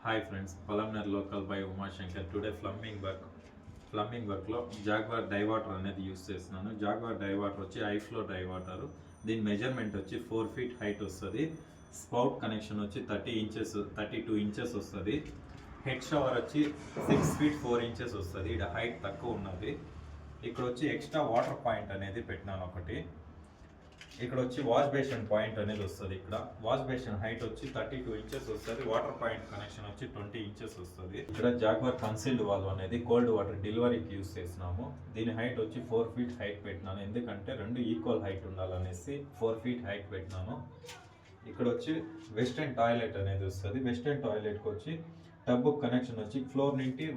Hi friends, Palamner local by Umashankar. Today plumbing work లో jaguar die water అనేది use చేస్తున్నాను. Jaguar die water వచ్చి high flow die water. దీని measurement వచ్చి 4 feet height వస్తుంది. Spout connection వచ్చి 32 inches వస్తుంది. హెడ్ షవర్ వచ్చి 6 feet 4 inches వస్తుంది. ఇక్కడ హైట్ తక్కువ ఉన్నది. ఇక్కడ వచ్చి ఎక్స్ట్రా వాటర్ పాయింట్ అనేది పెట్టినాను ఒకటి. ఇక్కడ వచ్చి వాష్ బేసిన్ పాయింట్ అనేది వస్తుంది. ఇక్కడ వాష్ బేసిన్ హైట్ వచ్చి 32 inches వస్తుంది. వాటర్ పాయింట్ కనెక్షన్ వచ్చి 20 inches వస్తుంది. ఇక్కడ జాగ్వార్ కన్సీల్డ్ వాల్వ్ అనేది కోల్డ్ వాటర్ డెలివరీకి యూస్ చేసినాము. దీని హైట్ వచ్చి 4 feet హైట్ పెట్టినాను, ఎందుకంటే రెండు ఈక్వల్ హైట్ ఉండాలనేసి 4 feet హైట్ పెట్టినాను. ఇక్కడ వచ్చి వెస్టర్న్ టాయిలెట్ అనేది వస్తుంది. వెస్టర్న్ టాయిలెట్కి వచ్చి టబ్ కనెక్షన్ వచ్చి ఫ్లోర్ నుండి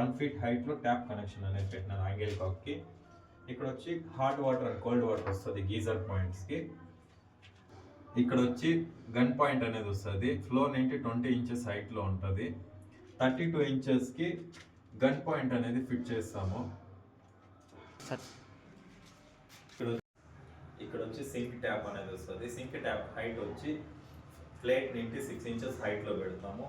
1 feet హైట్లో ట్యాప్ కనెక్షన్ అనేది పెట్టినాను యాంగిల్ కాక్కి. ఇక్కడ వచ్చి hot water and cold water వస్తుంది గీజర్ పాయింట్స్కి. ఇక్కడ వచ్చి గన్ పాయింట్ అనేది వస్తుంది. ఫ్లోర్ నుండి 20 inches హైట్లో ఉంటుంది. 32 inchesకి గన్ పాయింట్ అనేది ఫిట్ చేస్తాము. ఇక్కడ వచ్చి సింక్ ట్యాప్ అనేది వస్తుంది. సింక్ ట్యాప్ హైట్ వచ్చి ప్లేట్ నుండి 6 inches హైట్లో పెడతాము.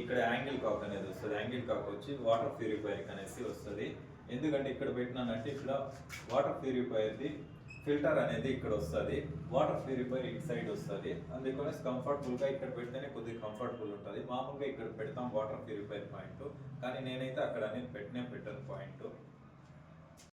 ఇక్కడ యాంగిల్ కాక్ అనేది వస్తుంది. యాంగిల్ కాక్ వచ్చి వాటర్ ప్యూరిఫైర్ అనేసి వస్తుంది. ఎందుకంటే ఇక్కడ పెట్టినానంటే ఇక్కడ వాటర్ ప్యూరిఫైర్ది ఫిల్టర్ అనేది ఇక్కడ వస్తుంది. వాటర్ ప్యూరిఫైర్ ఇటు సైడ్ వస్తుంది. అందుకని కంఫర్టబుల్గా ఇక్కడ పెడితేనే కొద్దిగా కంఫర్టబుల్ ఉంటుంది. మామూలుగా ఇక్కడ పెడతాం వాటర్ ప్యూరిఫైర్ పాయింట్, కానీ నేనైతే అక్కడ అనేది పెట్టిన పాయింట్.